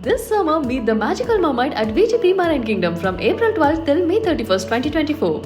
This summer, meet the magical mermaid at VGP Marine Kingdom from April 12th till May 31st, 2024.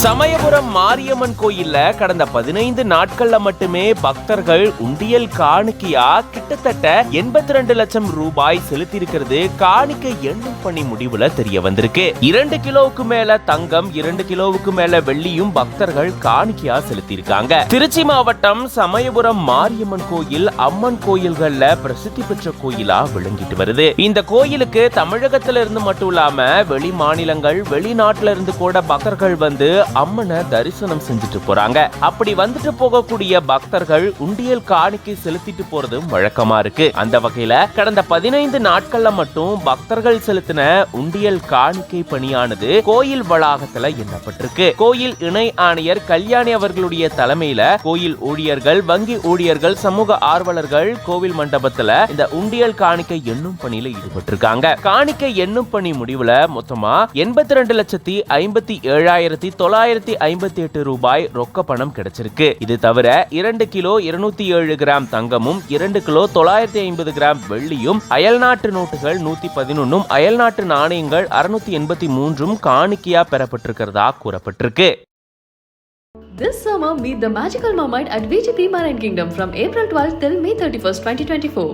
Samayapuram Mariamman கோயில்ல கடந்த 15 நாட்கள்ல மட்டுமே பக்தர்கள் உண்டியல் காணிக்கையா கிட்டத்தட்ட 82 லட்சம் ரூபாய் செலுத்தியிருக்கிறது காணிக்கை எண்ணும் பணி முடிவுல தெரிய வந்திருக்கு. 2 கிலோவுக்கு மேல தங்கம், 2 கிலோவுக்கு மேல வெள்ளியும் பக்தர்கள் காணிக்கையா செலுத்தியிருக்காங்க. திருச்சி மாவட்டம் சமயபுரம் மாரியம்மன் கோயில் அம்மன் கோயில்கள்ல பிரசித்தி பெற்ற கோயிலா விளங்கிட்டு வருது. இந்த கோயிலுக்கு தமிழகத்தில இருந்து மட்டும் இல்லாம வெளி மாநிலங்கள், வெளிநாட்டுல இருந்து கூட பக்தர்கள் வந்து அம்மனை தரிசனம் செஞ்சுட்டு போறாங்க. அப்படி வந்துட்டு போகக்கூடிய பக்தர்கள் உண்டியல் காணிக்கை செலுத்திட்டு போறதும் வழக்கமா இருக்கு. அந்த வகையில கடந்த 15 நாட்கள்ல மட்டும் பக்தர்கள் செலுத்தின உண்டியல் காணிக்கை பணியானது கோயில் வளாகத்துல எண்ணப்பட்டிருக்கு. கோயில் இணை ஆணையர் கல்யாணி அவர்களுடைய தலைமையில கோயில் ஊழியர்கள், வங்கி ஊழியர்கள், சமூக ஆர்வலர்கள் கோவில் மண்டபத்துல இந்த உண்டியல் காணிக்கை எண்ணும் பணியில ஈடுபட்டிருக்காங்க. காணிக்கை எண்ணும் பணி முடிவுல மொத்தமா 82,57,958 ரூபாய் ரொக்க பணம் கிடைச்சிருக்கு. இது தவிர 2 கிலோ 207 கிராம் தங்கமும், 2 கிலோ 950 கிராம் வெள்ளியும், அயல்நாட்டு நோட்டுகள் 111, அயல்நாட்டு நாணயங்கள் 683 காணிக்கையா பெறப்பட்டிருக்கிறதா கூறப்பட்டிருக்கு. This summer, meet the magical mermaid at VGP Marine Kingdom from April 12th till May 31st, 2024.